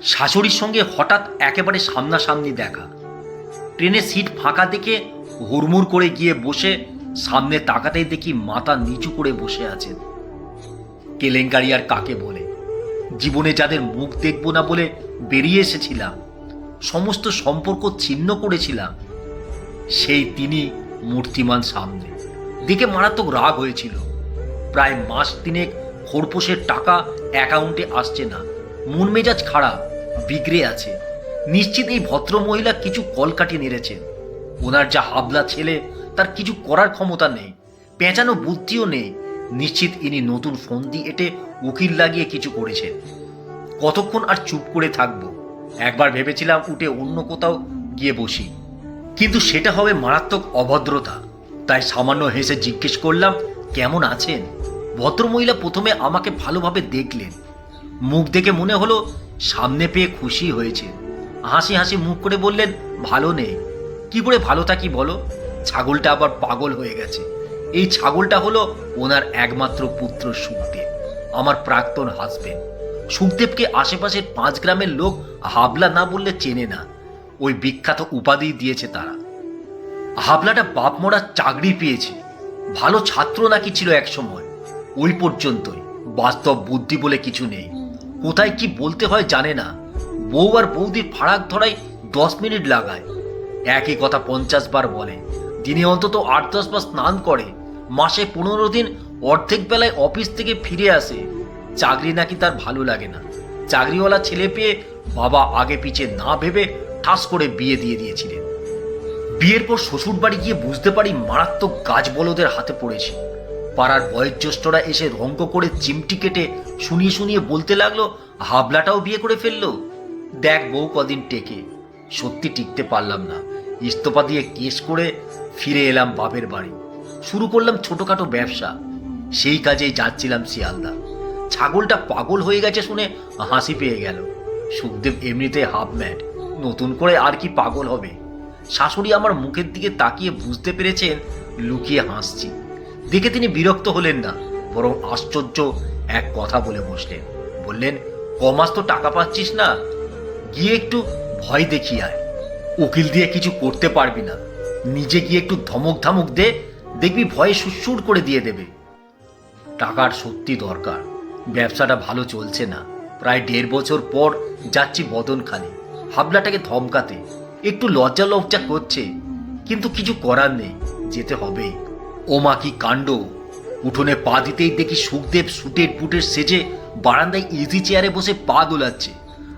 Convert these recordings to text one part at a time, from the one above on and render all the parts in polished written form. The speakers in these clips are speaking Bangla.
শাশুড়ির সঙ্গে হঠাৎ একেবারে সামনাসামনি দেখা। ট্রেনের সিট ফাঁকা দেখে হুড়মুড় করে গিয়ে বসে সামনে তাকাতেই দেখি মাথা নিচু করে বসে আছেন। কেলেঙ্কারি আর কাকে বলে? জীবনে যাদের মুখ দেখব না বলে বেরিয়ে এসেছিলাম, সমস্ত সম্পর্ক ছিন্ন করেছিলাম, সেই তিনি মূর্তিমান সামনে। দেখে মারাত্মক রাগ হয়েছিল। প্রায় মাস তিনেক খোরপোশের টাকা অ্যাকাউন্টে আসছে না। মন মেজাজ খারাপ, বিগড়ে আছে। নিশ্চিত এই ভদ্রমহিলা কিছু কলকাঠি নেড়েছেন। ওনার যা হাবলা ছেলে, তার কিছু করার ক্ষমতা নেই, পেঁচানো বুদ্ধিও নেই। নিশ্চিত ইনি নতুন ফন্দি এঁটে উকিল লাগিয়ে কিছু করেছেন। কতক্ষণ আর চুপ করে থাকবো? একবার ভেবেছিলাম উঠে অন্য কোথাও গিয়ে বসি, কিন্তু সেটা হবে মারাত্মক অভদ্রতা। তাই সামান্য হেসে জিজ্ঞেস করলাম, কেমন আছেন? ভদ্রমহিলা প্রথমে আমাকে ভালোভাবে দেখলেন। মুখ দেখে মনে হলো সামনে পেয়ে খুশি হয়েছে। হাসি হাসি মুখ করে বললেন, ভালো নেই। কি করে ভালো থাকি বলো? ছাগলটা আবার পাগল হয়ে গেছে। এই ছাগলটা হলো ওনার একমাত্র পুত্র সুখদেব, আমার প্রাক্তন হাজবেন্ড। সুখদেবকে আশেপাশের 5 গ্রামের লোক হাবলা না বললে চেনে না। ওই বিখ্যাত উপাধি দিয়েছে তারা। হাবলাটা বাপ মরা চাকরি পেয়েছে, ভালো ছাত্র নাকি ছিল এক সময়। ওই পর্যন্তই, বাস্তব বুদ্ধি বলে কিছু নেই। কোথায় কি বলতে হয় জানে না। বউ আর বৌদির ফারাক ধরাই 10 মিনিট লাগায়। একই কথা 50 বার বলে। দিনে অন্তত 8-10 বার স্নান করে। মাসে 15 দিন অর্ধেক বেলায় অফিস থেকে ফিরে আসে। চাকরি নাকি তার ভালো লাগে না। চাকরিওয়ালা ছেলে পেয়ে বাবা আগে পিছে না ভেবে ঠাস করে বিয়ে দিয়ে দিয়েছিলেন। বিয়ের পর শ্বশুর বাড়ি গিয়ে বুঝতে পারি মারাত্মক গাছ বলদের হাতে পড়েছি। পাড়ার বয়োজ্যেষ্ঠরা এসে রঙ্গ করে চিমটি কেটে শুনিয়ে শুনিয়ে বলতে লাগলো, হাবলাটাও বিয়ে করে ফেললো। দেখ বউ কদিন টেকে। সত্যি টিকতে পারলাম না। ইস্তফা দিয়ে কেস করে ফিরে এলাম বাপের বাড়ি। শুরু করলাম ছোটখাটো ব্যবসা। সেই কাজেই যাচ্ছিলাম শিয়ালদা। ছাগলটা পাগল হয়ে গেছে শুনে হাসি পেয়ে গেল। সুখদেব এমনিতে হাফ ম্যাড, নতুন করে আর কি পাগল হবে? শাশুড়ি আমার মুখের দিকে তাকিয়ে বুঝতে পেরেছেন লুকিয়ে হাসছি। দেখে তিনি বিরক্ত হলেন না, বরং আশ্চর্য এক কথা বলে বসলেন। বললেন, কমাস তো টাকা পাচ্ছিস না, গিয়ে একটু ভয় দেখিয়ে আয়। উকিল দিয়ে কিছু করতে পারবি না, নিজে গিয়ে একটু ধমক ধামক দে, দেখবি ভয়ে সুরসুর করে দিয়ে দেবে। টাকার সত্যি দরকার। ব্যবসাটা ভালো চলছে না। প্রায় 1.5 বছর পর যাচ্ছি বদনখালি হাবলাটাকে ধমকাতে। একটু লজ্জা লজ্জা করছে, কিন্তু কিছু করার নেই, যেতে হবেই। ও মা কি কাণ্ড! উঠোনে পা দিতেই দেখি সুখদেব সুটের বুটের সেজে বারান্দায় ইজি চেয়ারে বসে পা দোলাচ্ছে।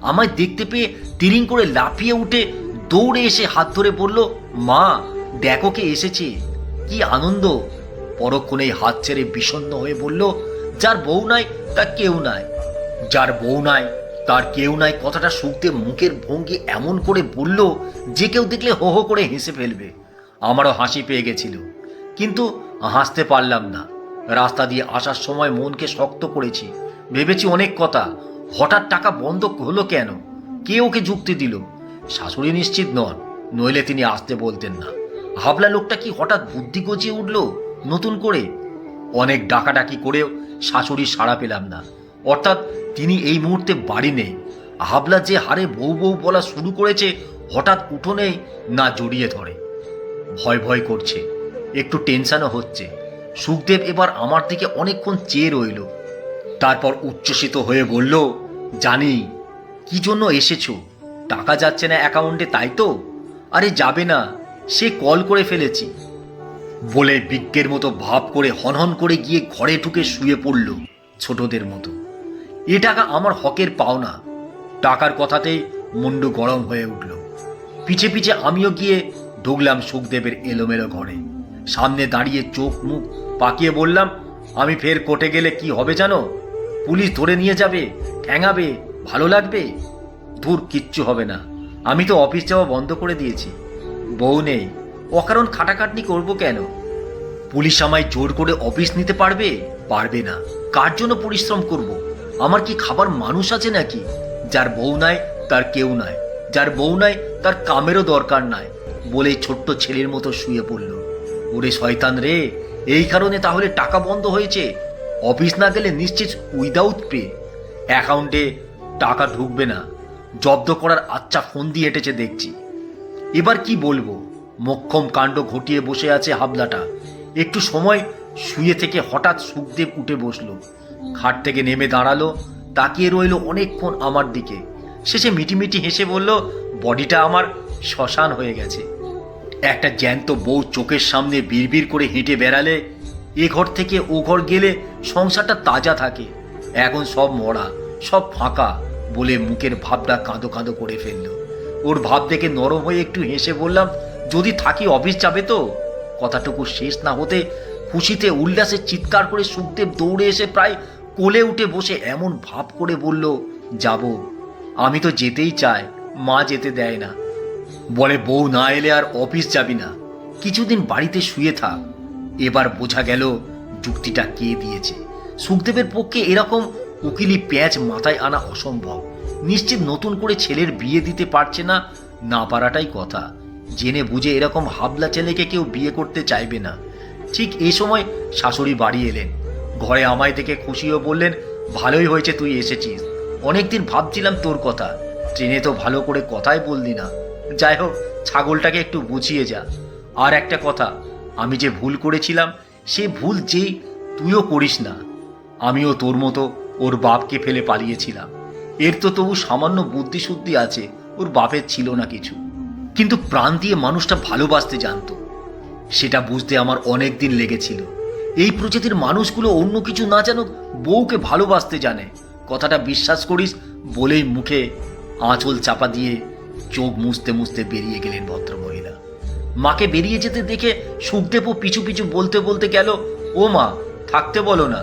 আমায় দেখতে পেয়ে তিরিং করে লাফিয়ে উঠে দৌড়ে এসে হাত ধরে বলল, মা দেখো কে এসেছে। কি আনন্দ! পরক্ষণেই হাত ছেড়ে বিষণ্ণ হয়ে বলল, যার বউ নাই তার কেউ নাই। যার বউ নাই তার কেউ নাই কথাটা সুখদেব মুখের ভঙ্গি এমন করে বলল যে কেউ দেখলে হো হো করে হেসে ফেলবে। আমারও হাসি পেয়ে গেছিল, কিন্তু হাসতে পারলাম না। রাস্তা দিয়ে আসার সময় মনকে শক্ত করেছি, ভেবেছি অনেক কথা। হঠাৎ টাকা বন্ধ হলো কেন? কে ওকে যুক্তি দিল? শাশুড়ি নিশ্চিত নন, নইলে তিনি আসতে বলতেন না। হাবলা লোকটা কি হঠাৎ বুদ্ধি গজিয়ে উঠল নতুন করে? অনেক ডাকাডাকি করেও শাশুড়ির সাড়া পেলাম না। অর্থাৎ তিনি এই মুহূর্তে বাড়ি নেই। হাবলা যে হারে বউ বউ বলা শুরু করেছে, হঠাৎ উঠোনেই না জড়িয়ে ধরে। ভয় ভয় করছে, একটু টেনশনও হচ্ছে। সুখদেব এবার আমার দিকে অনেকক্ষণ চেয়ে রইল। তারপর উচ্ছ্বসিত হয়ে বলল, জানি কি জন্য এসেছো। টাকা যাচ্ছে না অ্যাকাউন্টে, তাই তো? আরে যাবে না, সে কল করে ফেলেছি বলে বিজ্ঞের মতো ভাব করে হনহন করে গিয়ে ঘরে ঢুকে শুয়ে পড়ল ছোটদের মতো। এ টাকা আমার হকের পাওনা। টাকার কথাতেই মুন্ডু গরম হয়ে উঠল। পিছে পিছে আমিও গিয়ে ঢুকলাম সুখদেবের এলোমেলো ঘরে। সামনে দাঁড়িয়ে চোখ মুখ পাকিয়ে বললাম, আমি ফের কোর্টে গেলে কি হবে জানো? পুলিশ ধরে নিয়ে যাবে, ঠ্যাঙাবে, ভালো লাগবে? ধুর, কিচ্ছু হবে না। আমি তো অফিস যাওয়া বন্ধ করে দিয়েছি। বউ নেই, অকারণ খাটাখাটনি করব কেন? পুলিশ আমায় জোর করে অফিস নিতে পারবে? পারবে না। কার জন্য পরিশ্রম করব? আমার কি খাবার মানুষ আছে নাকি? যার বউ নাই তার কেউ নাই, যার বউ নাই তার কামেরও দরকার নাই বলে ছোট্ট ছেলের মতো শুয়ে পড়ল। ওরে শয়তান রে! এই কারণে তাহলে টাকা বন্ধ হয়েছে। অফিস না গেলে নিশ্চিত উইদাউট পে অ্যাকাউন্টে টাকা ঢুকবে না। জব্দ করার আচ্ছা ফোন দিয়ে এঁটেছে দেখছি। এবার কি বলবো, মোক্ষম কাণ্ড ঘটিয়ে বসে আছে হাবলাটা। একটু সময় শুয়ে থেকে হঠাৎ সুখদেব উঠে বসলো, খাট থেকে নেমে দাঁড়ালো, তাকিয়ে রইল অনেকক্ষণ আমার দিকে। শেষে মিটিমিটি হেসে বলল, বডিটা আমার শ্মশান হয়ে গেছে। একটা জ্যান্ত বউ চোখের সামনে বিড়বিড় করে হেঁটে বেড়ালে এ ঘর থেকে ও ঘর গেলে সংসারটা তাজা থাকে, এখন সব মরা, সব ফাঁকা বলে মুখের ভাবটা কাঁদো কাঁদো করে ফেললো। ওর ভাব দেখে নরম হয়ে একটু হেসে বললাম, যদি থাকি অফিস যাবে তো? কথাটুকু শেষ না হতে খুশিতে উল্লাসে চিৎকার করে সুখদেব দৌড়ে এসে প্রায় কোলে উঠে বসে এমন ভাব করে বলল, যাব। আমি তো যেতেই চাই, মা যেতে দেয় না, বলে বউ না এলে আর অফিস যাবি না, কিছুদিন বাড়িতে শুয়ে থাক। এবার বোঝা গেল যুক্তিটা কে দিয়েছে। সুখদেবের পক্ষে এরকম উকিলি প্যাঁচ মাথায় আনা অসম্ভব। নিশ্চিত নতুন করে ছেলের বিয়ে দিতে পারছে না, না পারাটাই কথা। জেনে বুঝে এরকম হাবলা ছেলেকে কেউ বিয়ে করতে চাইবে না। ঠিক এই সময় শাশুড়ি বাড়ি এলেন। ঘরে আমায় দেখে খুশিও বললেন, ভালোই হয়েছে তুই এসেছিস, অনেকদিন ভাবছিলাম তোর কথা, ট্রেনে তো ভালো করে কথাই বললি না। যাই হোক, ছাগলটাকে একটু বুঝিয়ে যা। আর একটা কথা, আমি যে ভুল করেছিলাম সে ভুল যেই তুইও করিস না। আমিও তোর মতো ওর বাপকে ফেলে পালিয়েছিলাম। এর তো তবু সামান্য বুদ্ধিশুদ্ধি আছে, ওর বাপের ছিল না কিছু, কিন্তু প্রাণ দিয়ে মানুষটা ভালোবাসতে জানতো। সেটা বুঝতে আমার অনেক দিন লেগেছিল। এই প্রজাতির মানুষগুলো অন্য কিছু না জানুক, বউকে ভালোবাসতে জানে, কথাটা বিশ্বাস করিস বলেই মুখে আঁচল চাপা দিয়ে চোখ মুছতে মুছতে বেরিয়ে গেলেন ভদ্রমহিলা। মাকে বেরিয়ে যেতে দেখে সুখদেবও পিছু পিছু বলতে বলতে গেল, ও মা, থাকতে বলো না,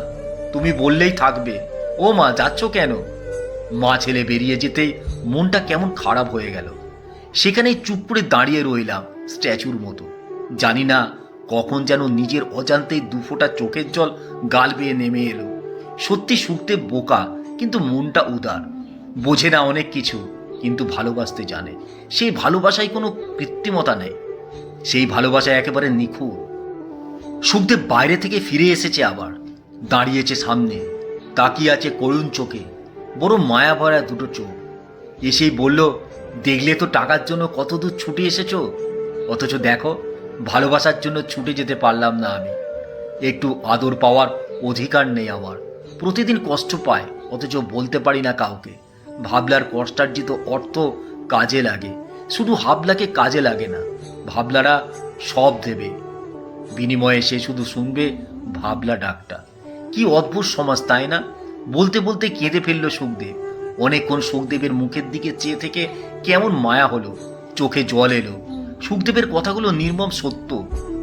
তুমি বললেই থাকবে। ও মা, যাচ্ছ কেন? মা ছেলে বেরিয়ে যেতেই মনটা কেমন খারাপ হয়ে গেল। সেখানেই চুপ করে দাঁড়িয়ে রইলাম স্ট্যাচুর মতো। জানি না কখন যেন নিজের অজান্তেই দুফোঁটা চোখের জল গাল বেয়ে নেমে এলো। সত্যি সুখদেব বোকা, কিন্তু মনটা উদার, বোঝে না অনেক কিছু, কিন্তু ভালোবাসতে জানে। সেই ভালোবাসায় কোনো কৃত্রিমতা নেই, সেই ভালোবাসায় একেবারে নিখুঁত। সুখদেব বাইরে থেকে ফিরে এসেছে, আবার দাঁড়িয়েছে সামনে, তাকিয়ে আছে করুণ চোখে, বড় মায়া ভরা দুটো চোখ। এসেই বলল, দেখলে তো টাকার জন্য কত দূর ছুটে এসেছো, অথচ দেখো ভালোবাসার জন্য ছুটে যেতে পারলাম না আমি। একটু আদর পাওয়ার অধিকার নেই আমার। প্রতিদিন কষ্ট পায়, অথচ বলতে পারি না কাউকে। ভাবলার কষ্টার্জিত অর্থ কাজে লাগে, শুধু হাবলাকে কাজে লাগে না। ভাবলারা সব দেবে, বিনিময়ে সে শুধু শুনবে ভাবলা ডাকটা। কি অদ্ভুত সমাজ, তাই না? বলতে বলতে কেঁদে ফেলল সুখদেব। অনেকক্ষণ সুখদেবের মুখের দিকে চেয়ে থেকে কেমন মায়া হলো, চোখে জল এলো। সুখদেবের কথাগুলো নির্মম সত্য।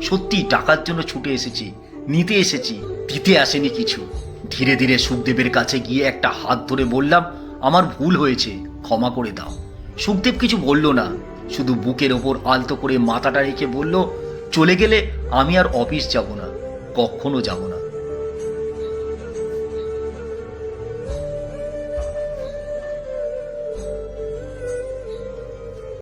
সত্যি টাকার জন্য ছুটে এসেছি, নিতে এসেছি, দিতে আসেনি কিছু। ধীরে ধীরে সুখদেবের কাছে গিয়ে একটা হাত ধরে বললাম, আমার ভুল হয়েছে, ক্ষমা করে দাও। সুখদেব কিছু বলল না, শুধু বুকের ওপর আলতো করে মাথাটা রেখে বলল, চলে গেলে আমি আর অফিস যাব না, কখনো যাব না।